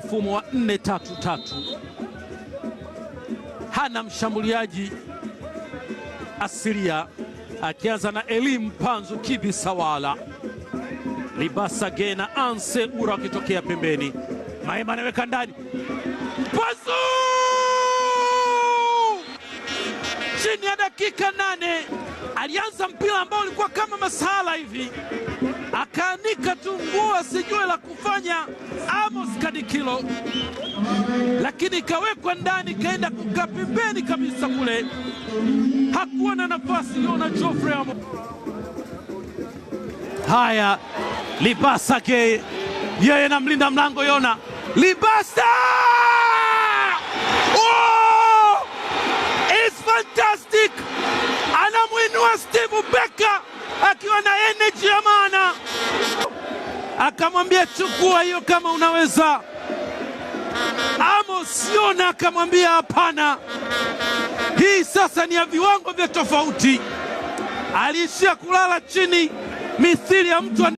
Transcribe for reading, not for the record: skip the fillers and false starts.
mfumo wa 4-3-3. Hana mshambuliaji asilia, akianza na Elim Panzu Kibisawala, Libasa Gena, Anse Ura wakitokea pembeni. Maema anaweka ndani, Panzu chini ya dakika 8 alianza mpira ambao ulikuwa kama masala hivi, akaanika tu nguo asijue la kufanya Amos Kadikilo, lakini ikawekwa ndani, kaenda kukaa pembeni kabisa kule, hakuwa na nafasi Yona Geoffrey Amos. Haya, Libasa Gay, yeye na mlinda mlango Yona Libasa. Oh! It's fantastic! Anamuinua Steve Becker akiwa na energy ya maana, akamwambia chukua hiyo kama unaweza. Amos Yona akamwambia hapana, hii sasa ni ya viwango vya tofauti. Aliishia kulala chini mithili ya mtu